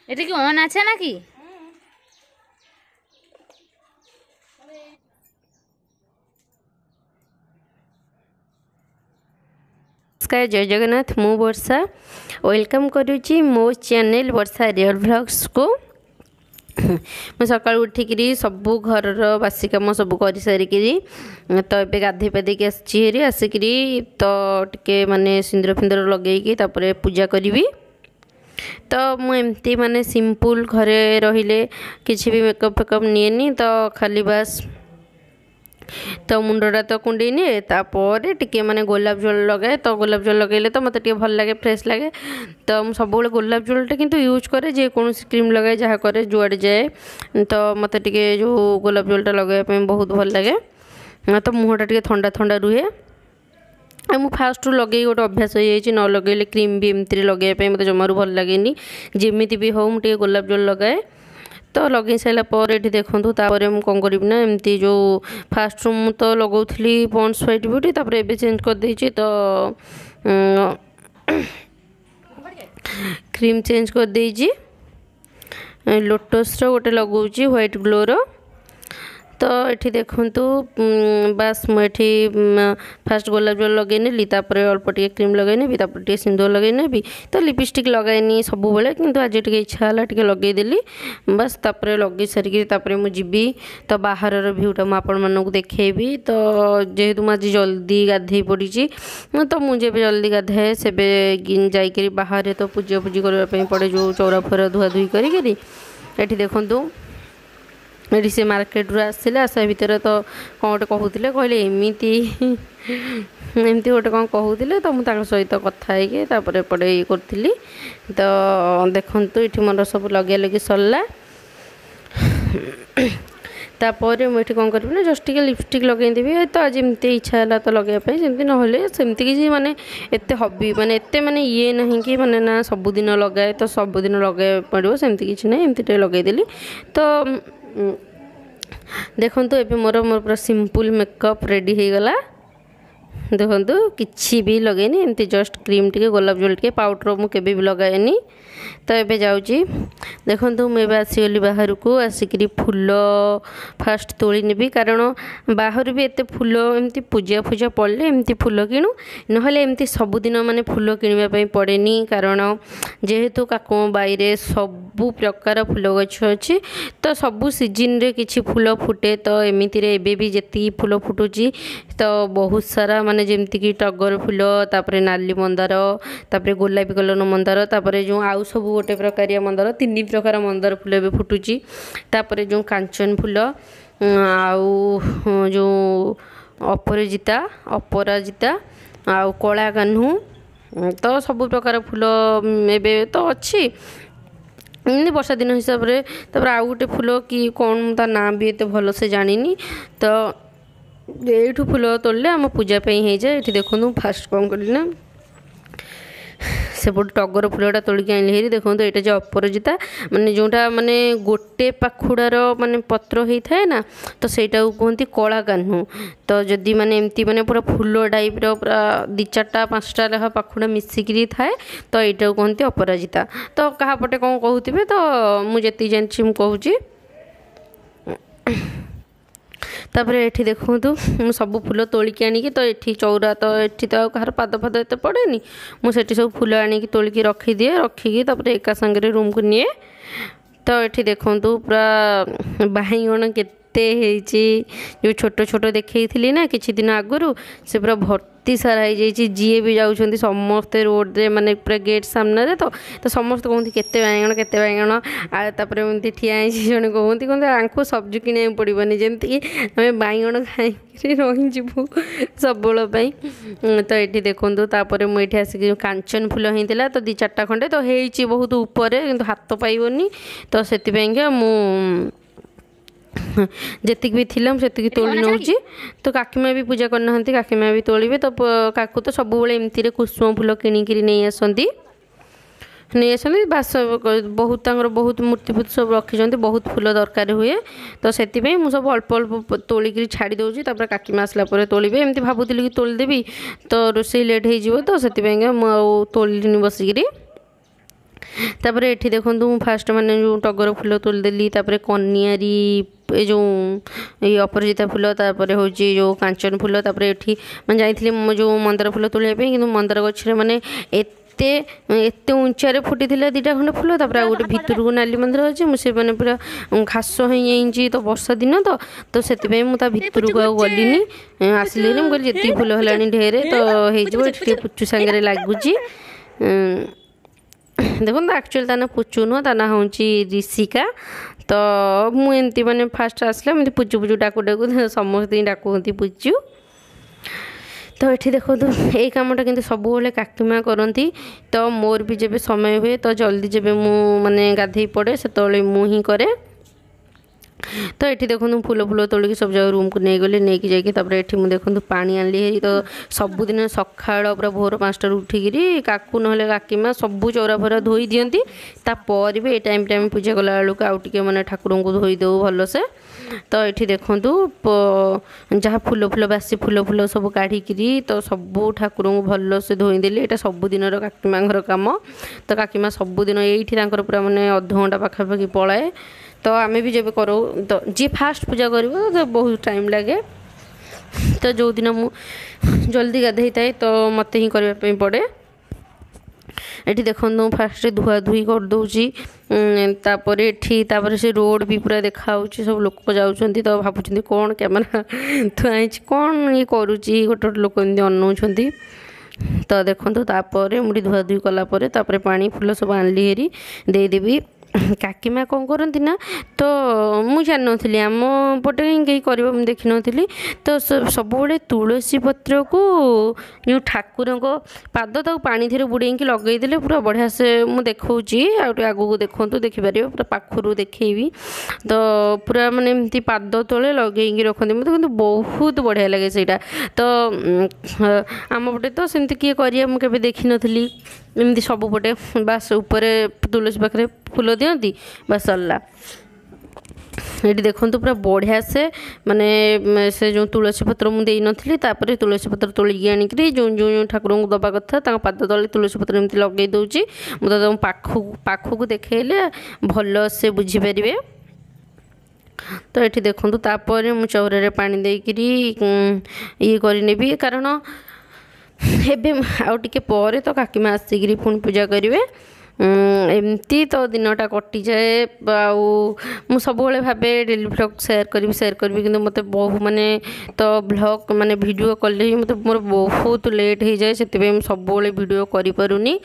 এটা কি অন আছে নাকি? नमस्कार जय जगन्नाथ मु वर्षा वेलकम करुच्ची मो चैनल वर्षा रियल व्लॉग्स को। मैं सकाल उठिकी सबू घर बासी कम सब कर सारिकी तो ये गाधे पाधे आसी आसिक तो टे माने सिंदूर फिंदूर लगे पूजा करी। तो मुझे माने सिंपल घरे रहिले किसी भी मेकअप फेकअप निएनी तो खाली बास तो मुंडा तो कुंडे निए तापर टिके माने गोलाप जल लगाए। तो गोलाप जल लगेले तो मत भल लगे फ्रेश लगे। तो मुझे सब गोलाप जलटा किंतु यूज करे जे कौन क्रीम लगाए जहाँ करे जुआड़े जाए तो मत टिके जो गोलाप जलटा लगाइए बहुत भल लगे। तो मुहटा टिके ठंडा ठंडा रुहे। मुझे फास्ट लगे गोटे अभ्यास हो जाए न लगे क्रीम भी एमती लगे मत जमारू भल लगे जमी भी हो मुझे गोलाप जल लगाए। तो लगे सारापर ये देखूँ तापर मुझे कौन करी ना एमती जो फास्ट मुझे तो लगौली पॉन्ड्स व्हाइट ब्यूटी तापर एबे चेंज कर देछि। तो क्रीम चेंज कर देछि लोटस गोटे लगौछि व्हाइट ग्लोर। तो ये देखूँ बास मुझे फास्ट गोलाप जल लगे नेली तापर अल्प टे क्रीम लगे नेबी तापर टे सिंदूर लगे नेबी। तो लिपस्टिक लगाएनी सब बेले किंतु आज टे इच्छा है टे लगेदेली बस तापर लगे सारिकी तापर मुझे जीवी। तो बाहर भ्यूटा मुझे देखेबी। तो जेहेतु मुझे जल्दी गाधे पड़ी तो मुझे जल्दी गाधाए से जाकर बाहर तो पूजा पूजी करने पड़े जो चौरा फौरा धुआ धुई करी। देखूँ ये से मार्केट रू आसला आसा भितर तो कौन गोटे कहते कहले एमती एमती गोटे कौन कहते तो मुझे सहित कथा एपटे ये करी। तो देखु ये मोर सब लगे लगे सरला तापर मुझे कौन करी ना जस्ट टे लिपस्टिक लगेदेवी। तो आज एमती इच्छा है तो लगेवाई सेमती ना सेमती किसी माने एत हबी माने एत माने ये नहीं कि माने ना सबुदिन लगाए तो सबुदिन लगे पड़ो सेमती किसी ना एमती टे लगेदेली। तो देखो तो ये मोर पूरा सिंपल मेकअप रेडी हो गला। देखो किसी भी लगेनी एमती जस्ट क्रीम टे गोलाप जल टे पाउडर मुझे भी लगाएनी। तो ये जाऊँगी देखो मुझे आसीगली बाहर को आसिक फूल फास्ट तोली नेबी कारण बाहर भी एत फूल एमती पूजा पूजा पड़े एमती फूल किणु ना एमती सबुदिन माने फूल किणवाई पड़ेनी कारण जेहेतु काकू बाईरे सबू प्रकार फूल गछ अच्छी तो सबू सीजन रे किछि फूल फुटे। तो एमती एबे भी जेती फूल फुटुची तो बहुत सारा माने जेमती कि टगर फूल तापरे नाली मंदार तापरे गोलापी कलर मंदार तापरे जो आउ सब गोटे प्रकारिया मंदार 3 प्रकार मंदार फूल एबे फुटुची। तापरे जो कांचन फूल आउ जो अपराजिता आउ कला कान्हू तो सब प्रकार फूल एबे तो अच्छी इमती वर्षा दिन हिसाब से। तापर आउ गोटे फूल कि कौन ता ना भी एत भल से जानी। तो यू फूल तोड़े आम पूजापी हो जाए। ये देखो फास्ट कौन करना सेपट टगर फूलटा तोलिक आनी देखो ये जो अपराजिता माने जोटा माने गोटे पाखुड़ार माने पत्र होता है ना तो सहीटा कहते कला कान्हू। तो जदि माने एमती माने पूरा फूल टाइप पूरा 2-4टा 5टा लेखा पाखुड़ा मिसिकी थाए तो यहाँ कहते अपराजिता। तो क्या पटे कौन कहते तो मुझे जानी कहूँ। तापर ये देखूँ सब फूल तोलिक आनिकी तो ये चौरा तो ये तो कहार पाद फाद एत पड़ेनी मुझे सब फूल आनिकी तोलिकी रखीदिए रखिकी तापर एका सांगे रूम को निए। तो ये देखूँ पूरा बाईगण केते जो छोट छोट देखी ना किछि दिन आगुरी से पूरा भर्ती सारा हो जाइए जी भी जाऊँच समस्ते रोड रे माने पूरा गेट सामने तो समस्त कहते केते बैगण आपर एमती ठिया जड़े कहते कहते आंखू सब्जी किणा पड़ोनी जमीक आम बैगण खाई रहीजु सब तो ये देखूँ तापर मुझे आसिक कांचन फूल होता तो 2-4टा खंडे तो हो बहुत ऊपर कि हाथ पाइबनी। तो से जी भी थी से तोली नौ। तो काकीमा भी पूजा करना काकीमा भी तोलिए। तो काकू तो सब एमती कुसुम फूल किणिकी नहीं आसती बास बहुत बहुत मूर्ति फूर्ति सब रखी बहुत फूल दरकार हुए। तो से सब अल्प अल्प तोलिक छाड़ी दूसरी तापर काकीमा आसला तोलिए एमती भावुली कि तोलीदेवी तो रोसे लेट हो तो से तोलिनी बसिकी। तापर एठी देखंतु फास्ट माने जो टगर फुल तोलदेली तापर कनियारी ए जो ये अपराजिता फुल तापर होची जो कांचन फुल तापर एठी मैं जाइथिली जो मंदार फुल तोलिया पे किंतु मंदार गछरे माने एते एते ऊंचारे फुटी थिला दीटा खंड फुल तापर आ गोटे भितर को नाली मंदिर अछि मुसे माने पूरा घास होई तो वर्षा दिन तो सेति पे मु ता भितर को गलिनी आसली ने गल जेती फुल हलानी ढेरे तो हे जो एठी पुच्चू संगे लागुची देखो एक्चुअली ता ना पुच्चू नुह ता ना हूँ ऋषिका तो मुझे मैंने फास्ट आसला एमती पुचु पुचु डाकू डाकू समस्त डाकुंती पुचु तो ये देखो तो यही कमटा कि सब काकीमा करती तो मोर भी जब समय हुए तो जल्दी जब मु माने गाधे पड़े से मुझे करे तो ये देखो फूल फूल तोलिक सब जगह रूम को नहीं गली नहीं जाकि ये मुझे देखो पानी आनली हेरी तो सबुदिन सकाळ पूरा भोर 5 उठिकी काकू ना काकीमा सबू चौरा फौरा धोई दियंती तापर भी ये टाइम टाइम पूजा कला बेलू आउ टे मैंने ठाकुर को धोई दे भलसे तो ये देखूँ जहाँ फूल फूल बासी फूल फूल सब काढ़िकी तो सबू ठाकुर को भलसे धोईदेली यहाँ सबुदिन काकीमा कम तो काकीमा सबुदिन ये पूरा मानने अधघंटा पाखापाखि पलाए तो आम भी जब करो तो जी फास्ट पूजा कर तो बहुत टाइम लगे तो जो दिन मु जल्दी गाधे थाए तो मत ही करने पड़े ये देखो फास्ट धुआ धुई करदे तापर से रोड भी पूरा देखा सब लोक जाऊँच तो भावुं कौन कैमेरा थुआई कौन ये करुच्ची गोटे गोटे लोक एमती अनाऊँच तो देखो तापर मुझे धुआ धुई कलापर पानी फूल सब आनली हेरी देदेवी काकीमा कौन करती ना तो मुझे जान नी आम पटे कहीं कर देखी नी तो सब तुलसी पत्र को जो ठाकुर को पाद तक पानी थी बुड़े लगेदे पूरा बढ़िया से मुझे देखी आगू देखूँ देखिपार पूरा पाखु देखी तो पूरा माने एमती पाद तले लगे रखते मतलब कि बहुत बढ़िया लगे सहीटा तो आम पटे तो सेमती किए कर मुझे देखी नी एमती सबुपटे बास ऊपर तुलसी पाखे फूल दियंती बस सरला ये देखो पूरा बढ़िया से माने से जो तुलसी पत्र मुझे नी तापर तुलसी पत्र तोलिकी आनिक जो जो ठाकुर को दबा कथा पाद तले तुलसी पत्र एमती लगे दूची मुझे तो पाखक देखले भल से बुझीपारे तो ये देखो तापर मु चौरे पानी देकरी ये करनेबी कारण एबे आउ टिके पर तो काकीमा आसिक पुणी पूजा करेंगे एमती तो दिनटा कटि जाए आउ सब भावे डेली ब्लॉग शेयर करी कि मत बहुत माने तो ब्लॉग माने वीडियो कले मत मोर बहुत लेट हो जाए से सब वीडियो करि पारुनी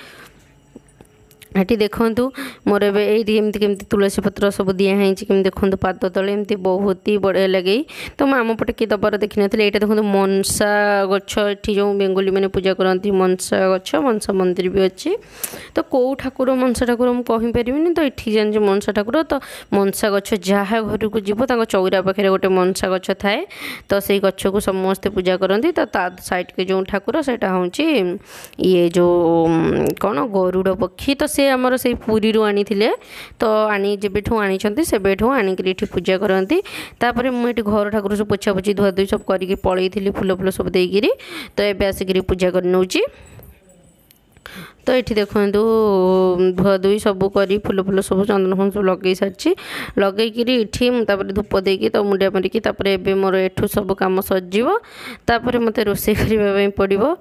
ये देखूँ मोर एमती केमती तुलसी पत्र सब दिखाई कमी देखूँ पाद तले एमती बहुत ही बढ़िया लगे तो मैं आम पटे किए दबार देखी नी ये देखो मनसा गछ ये जो बेंगली मैंने पूजा करती मनसा गछ मनसा मंदिर भी अच्छी तो कौ ठाकुर मनसा ठाकुर मुझे कहीपरि तो ये जानी मनसा ठाकुर तो मनसा गछ जहाँ घर को जीव चौरा पाखे गोटे मनसा गछ थाए तो से गछ को समस्ते पूजा करती तो साइड के जो ठाकुर से हूँ ये जो कौन गरुड़ पक्षी तो से आमर से पुरी आनी तो आनी जब आनी से आनिक पूजा करती तापर मुझे घर ठाकुर सब पोछा पोछी धुआ धुई सब करके पलैली फूल फूल सब देकरी तो ये आसिक पूजा कर नौची तो ये देखो धुआ धुई सब कर फूल फूल सब चंदन फंद सब लगे सारी लगेकरी ये धूप देकी तो मुंडिया मारिकी एबे मोर एठू सब कम सजीव मत रोषे करने पड़ो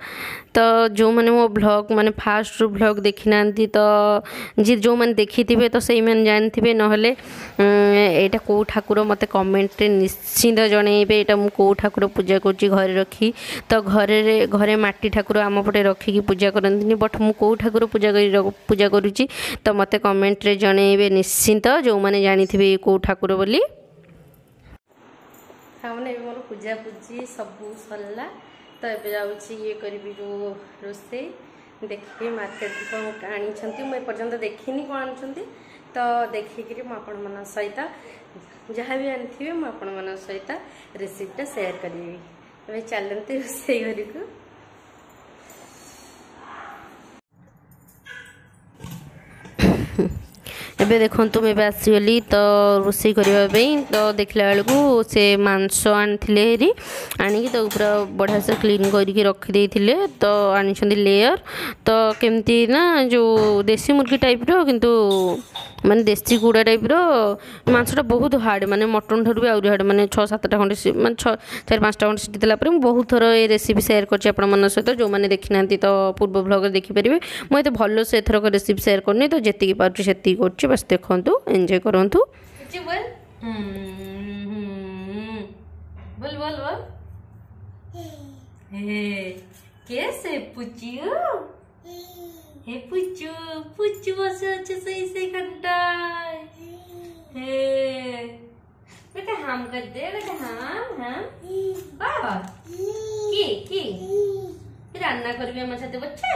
तो जो मैंने मो ब्लॉग माने फास्ट ब्लॉग देखी ना तो जी जो मैंने देखी थे तो से मैंने जानते नहले यहाँ कौ ठाकुर मत कमेंट निश्चिंत जनइबे यहाँ मुझे कौ ठाकुर पूजा करुँची घरे रखी तो घरे माटी ठाकुर आम पटे रखिकी पूजा करती बट मु कौ ठाकुर पूजा करुँची तो मत कमेंट रे जनइबे निश्चिंत जो मैंने जानी कौ ठाकुर बोली मैंने मोर पूजा पूजी सब सरला तो ये जाऊँगी ये करी जो रोसे देखिए मार्केट कौन आनी मुझे देखनी कौन आनी तो देखिकी मुझे सहित जहाँ भी आनी मुझे सहित रेसिपीटा शेयर करी चलते रोसे घर को एबे देखंतु मैं आसीगली तो रोषे करने तो देखला बेलू से मांस आनी हेरी आणिकी तो पूरा बढ़िया से क्लीन करके रखिदे तो आनी लेयर तो केमती ना जो देसी मुर्गी टाइप रो किंतु माने देसी गुड़ा टाइप रो मांसटा बहुत हार्ड माने मटन ठार भी आहरी हार्ड माने 6-7टा खंडे माने 4-5टा खंडे सीटी देला पर बहुत थर ये रेसिपी शेयर करछि आपण मन सहित जो माने देखि नांती तो पूर्व ब्लॉग देखि परिबे मैं तो भलो से एथरक रेसिपी शेयर करनी तो जेतिकी पारुछि सेतिकी करछि बस देखंतु एंजॉय करंतु बोल बोल बोल बोल हे कैसे पुचियो हे पुचू पुचू बस अच्छे सही से घंटा हे बेटा हम कर दे बेटा हम बाबा की फिर अन्ना करबे हम साथे बच्चे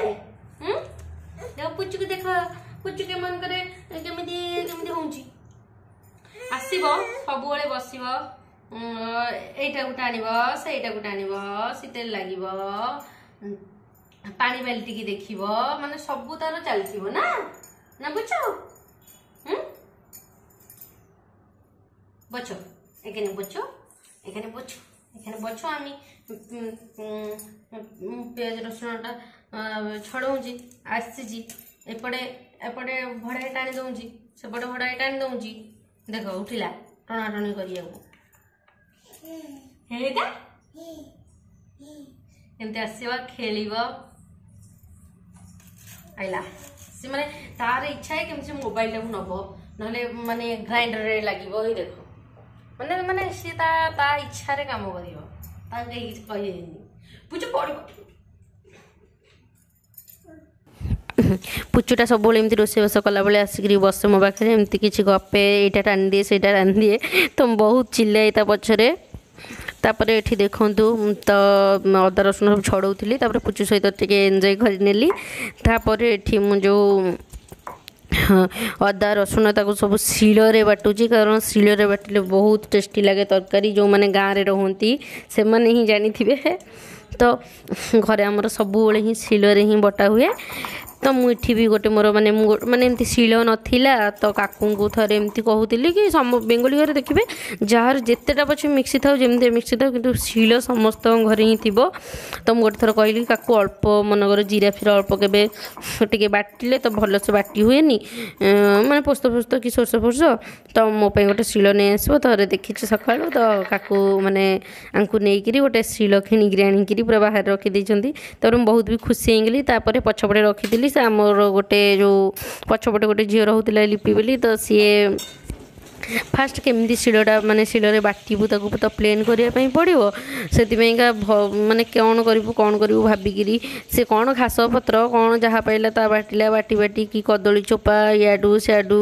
देखो पुचू को देखो पुचू के मन करे केमिति केमिति होउची आसीबो सब बेले बसिबो एटा गुटा आनिबो सेटा गुटा आनिबो सीते लागिबो पानी बाल्टी की देखिबो माने सबु तार चलथिबो ना ना बुझो बचो एखाने बचो एखाने बचो एखाने बचो आमी प्याज रसुनटा छड़ौजी आसीजी एपड़े एपड़े भड़ाई टाणी दउजी सेपड़े भड़ाई टाणी दउजी देखो उठिला टणाटणी करिया हेटा एमती आसीबा खेलिबो आइला से माने तार इच्छा है कि मोबाइल टाक नब ना माने ग्राइंडर रे लागिबो ही देखो माने माने से ता इच्छा रे काम करिवो ता कहि कहिनी पुचु पड़ो पुचुटा सब एमती रोषेबास कला बेले आसिक बस मो पाखे एमती किसी गपे यहाँ टाणी दिए से टाणी दिए तो बहुत चिल्लाए ता पछरे तापर ये देखु तो अदा रसुन सब छड़ौली पुचु सहित टे एंजॉय करनेली तापर ये जो अदा रसुन ताको सब शिଳରେ बाटुची कारण शिଳରେ बाटिले बहुत टेस्टी लगे तरकारी जो माने गाँव में रहती से माने ही जानी थे तो घरे आमर सब ही शिଳରେ ही बटा हुए तो मुझे भी गोटे मोर माने माने एमती शिल नथिला तो काकू को थरे एमती कहूली कि बेंगली घर देखिए जार जितेटा पछे मिक्सी था जमी मिक्सी था कि शिल समस्त घरे ही थी तो मुझे गोटे थर कहली काकू अल्प मनगर जीरा फिरा अल्प के बाटिले तो भल से बाटी हुए माने पोस्त फोस्त कि सोर्स फोर्स तो मोपाई गोटे शिल नहीं आसो थरे देखी सका तो काकू माने आंकु नहीं गोटे शिल किणिक आनिकी पूरा बाहर रखी बहुत भी खुशी होगली पछपटे रखी से आमर गोटे जो पछपटे गोटे झील रोला लिपि बोली तो सी फास्ट केमती शिलटा माने शिल बाटबू तो प्लेन करने पड़ो से माने कौन करूँ भाविकी से कौन घास पत्र कौन जहाँ पाइला ता बाटिला बाटी बाटी कि कदली चोपा याडू सियाडू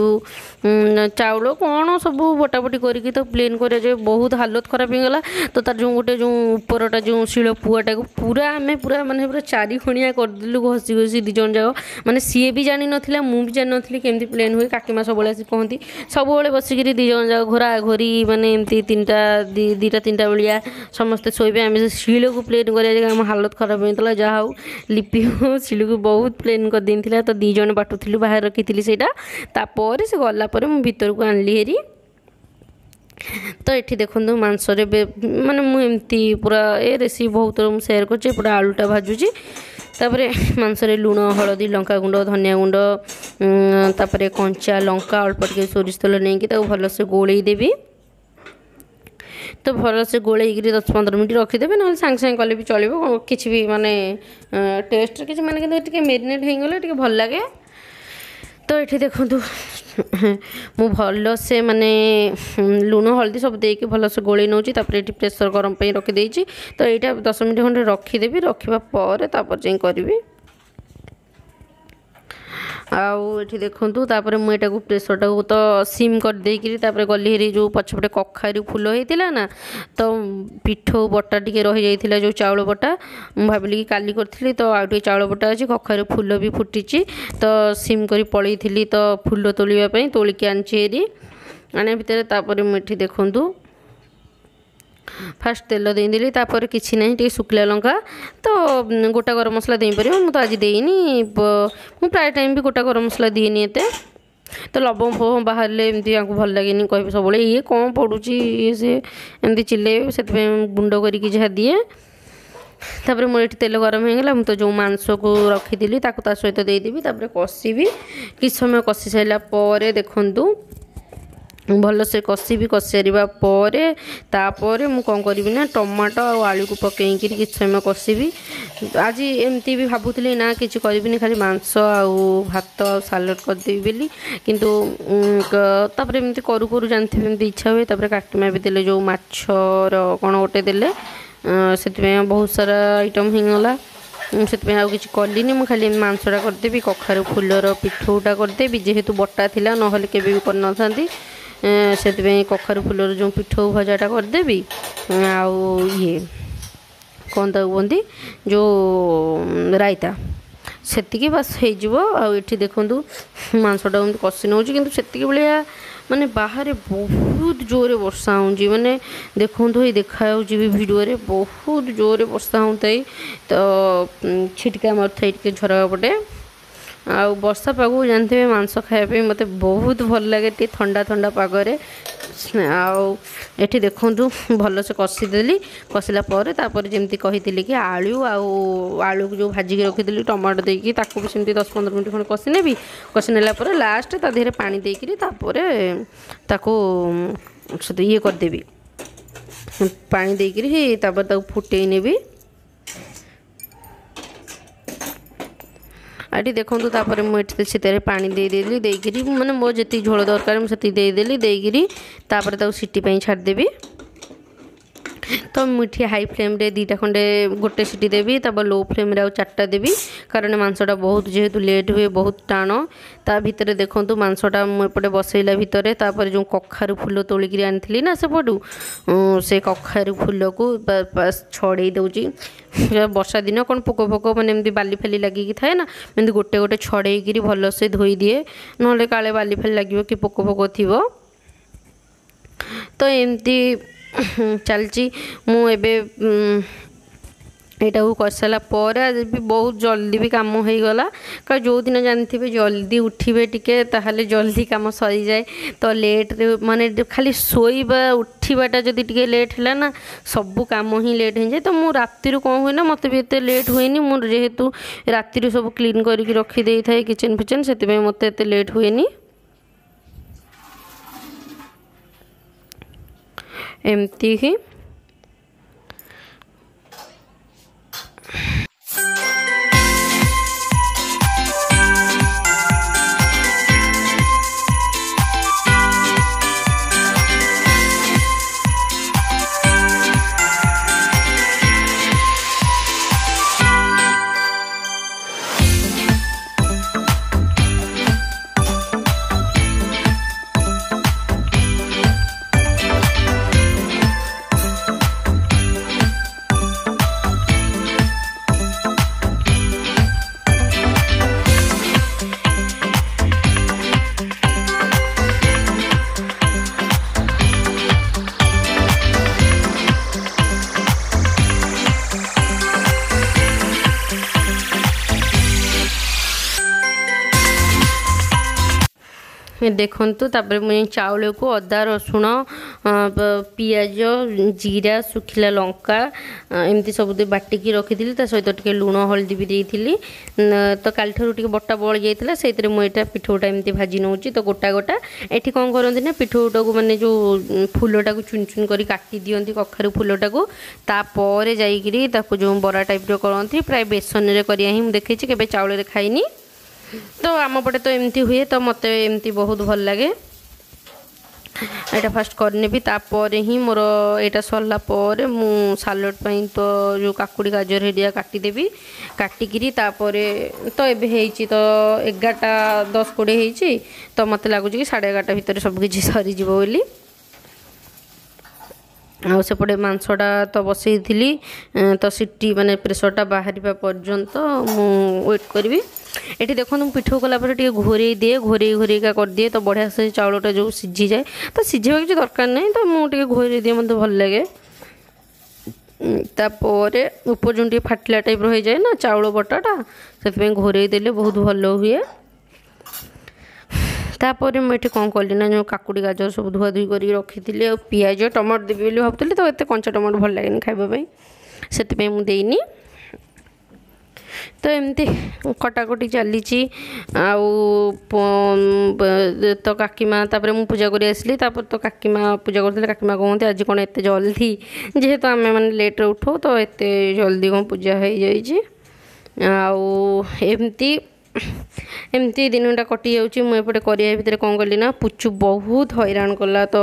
चाउल कौन सब बटाबटी करके तो प्लेन कर बहुत हालत खराब होगला तो तार जो गोटे जो उपरटा जो शिल पुआटा को पूरा आम पूरा माने पूरा चारि खणिया करदेलु घसी घसी दी जन जाक माने सी भी जानी नथिला मु भी जानी नथिली केमती प्लेन हुए काकीमा सब कहती सब बसिक दी जन जाक घोरा घोरी माने एमती दीटा तीनटा बेलिया समस्ते शोबे आम शिल को प्लेन कर हालत खराब होता जहाँ लिपि शिल को बहुत प्लेन कर देला तो दी जन बाटुलु बाहर रखी से से गला भीतर को आनली हेरी तो ये देखो मांसरे माने मुझे पूरा ए रेसिपी बहुत शेयर कर पूरा आलूटा भाजुची तापरे मांसरे लुण हलदी लंका गुंड धनिया गुंड तापरे कंचा लंका अल्प टे सोरिष तेल नहीं भल से गोलई देवी तो भल से गोलई 10-15 मिनट रखीदेवे ना सांगे सांगे कले भी चलो किसी भी माने टेस्ट किसी माने कि मेरिनेट हो गले भल लगे तो ये देखो मु भल से माने लुण हल्दी सब देके भल से गोले नौची ये प्रेसर गरम पे रखीदे तो यहाँ 10 मिनट खंडे रखीदेवी रखा पर जाए करी आउ देखु तापर मुझे प्रेसर टाक तो सिम कर देकरी गली हेरी जो पछपटे कखारू फूल होता ना तो पिठो बटा टी रही जाता जो चाउल बटा मुझे भाविली कि काली करी तो आउ चाउल बटा अच्छी कखारू फूल भी फुटी तो सिम कर पलई तो फूल तोड़ापी तोलिकी आनी आने भितर मुझे देखु फास्ट तेल देदेली तापर किसी ना टे शुखला लंका तो गोटा गरम मसला दे पार मुझे आज देनी मु प्राय टाइम भी गोटा गरम मसला दिए एत तो लवंग फवंग बाहर एमती भल लगे कह सब ये कौन पड़ुची सी एमती चिल्ले से गुंड करके जहाँ दिए तापर मोर ये तेल गरम हो गला तो जो मांस को रखी ता सहित देदेवी तापर कषिबी किछ समय कषि सारा पर देखु भल से कषिबी कषि सारा पर मु कौन करी ना टमाटो और आलू को पकईकि किछ समय कषिबी आज एमती भी भावुली ना कि करी खाली मांस आउ भात आ सालाड करदेवी बोली किंतु तापर एमती करू करू जानते एमती इच्छा हुए तापर काटमा भी देले जो माछर कौन गोटे देले से बहुत सारा आइटम होगला से किसी कलिनी मुझे खाली मांसटा करदेवी कखारू फुलर पिठौटा करदेवी जेहेतु बटा थिला नहले केबे भी करना से कखारू फुलर जो पिठौ भजाटा करदेवी आउ ये कौन तक कहते जो रायता सेतिकी बास होठी देखु मांसटा कषि नौ कि सेतिकी भाया माने बाहर बहुत जोरे वर्षा होउची माने देखु ये देखा भी वीडियो रे बहुत जोरे वर्षा होता तो छिटका मार झरका पटे आ वर्षा पाग जानते हैं मांस खायापी मत बहुत भल लगे टे ठंडा ठंडा पागरे आठी देखु भल से कषिदेली कषिला जमी कही कि आलू आलू को जो भाजिक रखी टमाटो देकी भी सेमती 10-15 मिनट खंड कषि नेबी कषि नेला लास्ट ता देहरे पानी देकी ये करदेवी पानी देकी फुटे नेबी आटी देखो मुझे पानी देदेली मैंने मो जी झोल दरकार मुझे देदेली सीटी छाड़देवी तो मुझे हाई फ्लेम रे 2टा खंडे गोटे सीटी देवी तब लो फ्लेम रे 4टा देवी कारण मांसटा बहुत जेहेतु लेट हुए बहुत टाण ता भितर देखो मांसटा मुझे बसैला भितर तापर जो कखारू फूल तोलिक आनी ना सेपटू से कखारू फूल को छड़े दूची वर्षा दिन कौन पोक फोक मैंने एमती बाली फाली लगिकी थाए ना एमती गोटे गोटे छड़े भल से धोई दिए ना काले बाली फाली लगे कि पोक फोक थी तो एमती चलची मुझे यहाँ कर सारापर आज भी बहुत जल्दी भी कम हो गला का जो दिन जानते जल्दी उठे टिके ताहले जल्दी कम सरी जाए तो लेट रे माने खाली सोईबा उठाटा जदि टिके लेट है ना सबू कम ही लेट हो जाए तो मु राति कौन हुए ना मत भी एत लेट हुए मुझे जेहेतु राति सब क्लीन करके रखी थाए किचन फिचन से मत एत लेट हुए एमती ही देखु तापर मुझे चाउल को अदा रसुण पियाज जीरा सुखिला लंका एमती सब बाटिकी रखी सहित टे लुण हल्दी भी देती तो काल ठार बटा बल जाता से मुझे पिठौटा एमती भाजी नौ तो गोटा गोटा ये कौन करती ना पिठौटा को मैंने जो फूलटा को चुन चुन कर काटी दिखती कखारू फूलटा को तापर जाइए जो बरा टाइप करती प्राय बेसन में करिया ही देखी केबे चाउल खाइनी तो आम पटे तो एमती हुए तो मत एमती बहुत भल लगे यहाँ फास्ट करनेबी तापर ही मोर यहाँ सरला पर मु सालड पाई तो जो काकुड़ी गाजर हेरिया काटिदेवी काटिकी तापर तो ये तो 11:10-20 तो मत लगुच कि 11:30 भितर सबकि सरीज बोली आ सेपटे मांसटा तो बसई थी तो सीटी माने प्रेसरटा बाहर पर्यंत मु वेट करी ये देखो पिठौ कलापर टे घोरे दिए घोरे घोरेका कर दिए तो बढ़िया से चाउलटा जो सीझी जाए तो सीझा किसी दरकार नहीं तो मुझे घोरे दिए मत भल लगे तापर ऊपर जो फाटिला टाइप रही जाए ना चाउल बटाटा से घोरे देले बहुत भल हुए तापर मुझे कौन कली ना जो काकुड़ी गाजर सब धुआ धुई कर रखी पिज टमाटो देवी बोली भावुली तो एत कंचा टमाटो भल लगे खावाई से मुझे तो एमती कटाकटी चली तो काकी माँ तापर मु पूजा कर आसली तो काकी माँ पूजा करते काकी माँ कहते आज कौन एत जल्दी जेहेतु आम मैंने लेट्रे उठो तो एत जल्दी कौन पूजा हो जामती एमती दिनटा कटि जाऊँगी मुझे करिया भितर कौन कली ना पुचु बहुत हैरान कला तो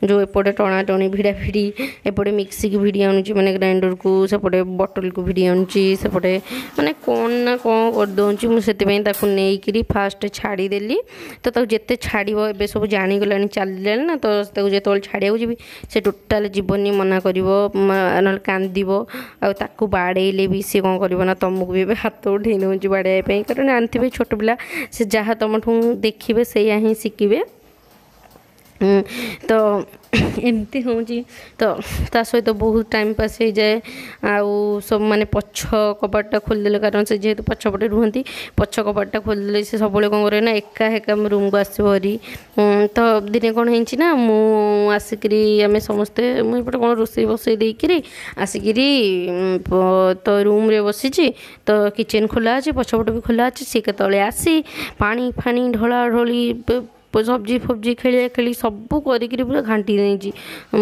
जो एपटे टणा टणी भिड़ा भिड़ी एपटे मिक्सी की भिड़ी आनुची मैंने ग्राइंडर को सेपटे बटल को भिड़ी आनुची सेपटे माने कौन ना कौन करदे मुझे नहीं फास्ट छाड़ीदेली तो जिते छाड़ ए सब जाणीगला चल ना तो जो छाड़िया जी से टोटाल जीवनी मना कर ना कांद आउ बाड़े भी सी कौन कर तुमको भी हाथ उठे नौ बाड़ाई कारण जानते छोट पिला से जहाँ तुमठू देखिए से ही शिखे तो एमती हूँ तो ता सहित बहुत टाइम पास हो जाए आउ सब माने पछ कपाटा खोलदे कारण से जेहेतु पछपटे रुहती पछ कपाटा खोलदे से सब कौन करे ना एका एका रूम को आसरी तो दिने कौन होना मुसिक आम समस्ते मुझे कौन रोसे बसई देकर आसिक तो रूम रे बसी तो किचेन खोला अच्छे पछपट भी खोला अच्छे सी के आसी पानी फानी ढला ढली सब्जी फब्जी खेलिया खेली सबू करी पूरा घाटी नहीं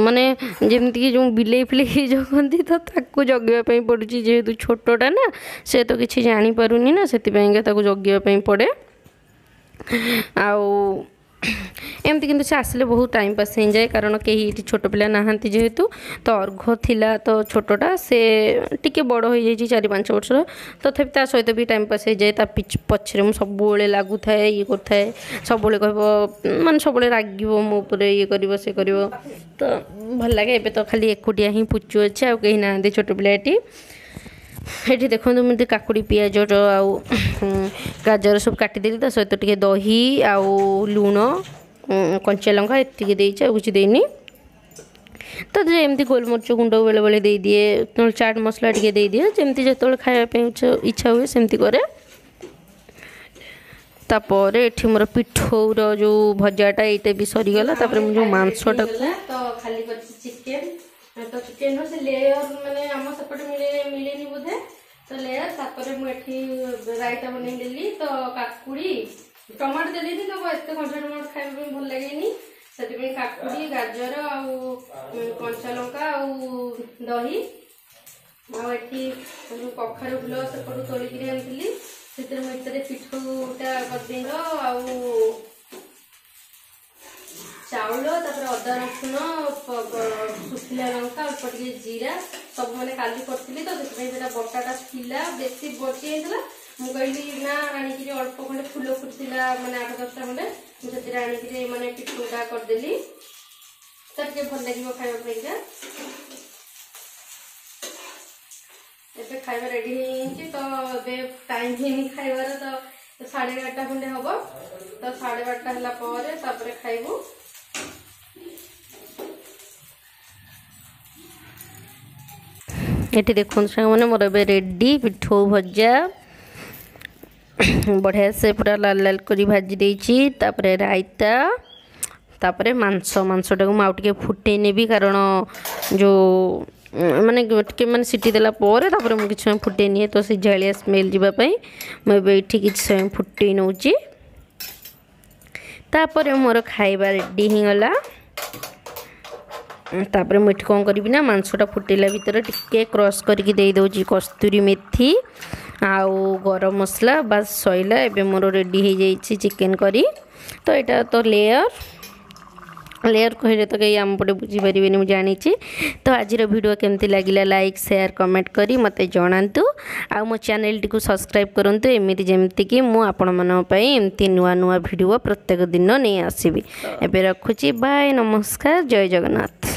माने जमीक जो बिले फिले जो कहती तो ताकू जगवाई पड़ू जेहेतु छोटटा ना से तो किसी जानीपारूनी ना से जगवाई पड़े आउ एमती किंतु से आसले बहुत टाइम पास हो जाए कारण कहीं छोट पिला नहांती जेहेतु तो अर्घ थिला तो छोटटा से टिके बड़ हो जाए 4-5 वर्षर तथापि ता सहित भी टाइम पास हो जाए पछरे मुझे सब लगू थाए ये कर सब कह माने सब राग मोपर ये कर से कर तो भल लगे एबे तो खाली एकुटिया ही पुचु अच्छे आ कहीं ना छोट पिलाटी ये देखो मुझे काकुड़ी पिज आउ गाजर सब काटिदेली तो सहित टे दही आउ लुण कंचा लंका एति देची कुछ देनी तो एमती गोलमरीच गुंड बेले बेले दे दिए चाट मसला टे दे दिए जमती जो खायापी इच्छा हुए सेमती करे तापर एठी मोर पिठौर जो भजाटा ये भी सरीगला जो मांसटा तो खाली चिकेन तो चिकेन से लेयर माने आम सेपटे मिलेनी बोधे तो लेयर तापर मुझे रायता बनईदेली तो काकुड़ी टमाटो देली तो एत कंचा टमाटो खाଇବା भल लगे से काकुड़ी गाजर आउ कंचा लंका आउ दही आठी कखारु फुल सेपटू तोलिकी आनी से पिठौटा करदेल आउ चाउल अदा रसुण सुखिला लंका अल्प टे जीरा सब मैंने काली करी तो बटाटा थिला बेसी बची जाता मुझे ना आनिक अल्प खंडे फुल फुटला मैंने 8-10टा खंडे मुझे आनिक मैंने पिठौटा करदेली तो भल लगे खावाई एबे खाଇବା रेडी हो तो टाइम ही खाइबार तो 11:30 खंडे हम तो 12:30 है खाइबू ये देखो मैंने मोर ए रेडी पिठौ भजा बढ़िया से पूरा लाल लाल कर भाजी देची रायता तापर मांसटा को मुझे फुटे नेबी कारण जो माने माने सीटी देला पर तापर मुझे किसी समय फुटे निए तो से झालिया स्मेल जावाई मुझे किसी समय फुटे नौची तापर मोर खाइबा रेडी होगला तापर मुझे कौन करी ना मांसटा फुटेला भितर टिके क्रश करके दे दौची कस्तूरी मेथी आउ गरम मसला बस सैला एबे मोर रेडी हो जाइए चिकेन करी तो यहाँ तो लेयर कहले तो कहीं आम पटे बुझीपारे मुझे जानी तो आज वीडियो केमती लगिला लाइक शेयर कमेंट करी मते जणांतु आ मो चैनल टी को सब्सक्राइब करंतु एमिति जेमति कि मु आपण मन पई एमती नुआ नुआ वीडियो प्रत्येक दिन नहीं आसीबी एबे रखुची बाय नमस्कार जय जगन्नाथ।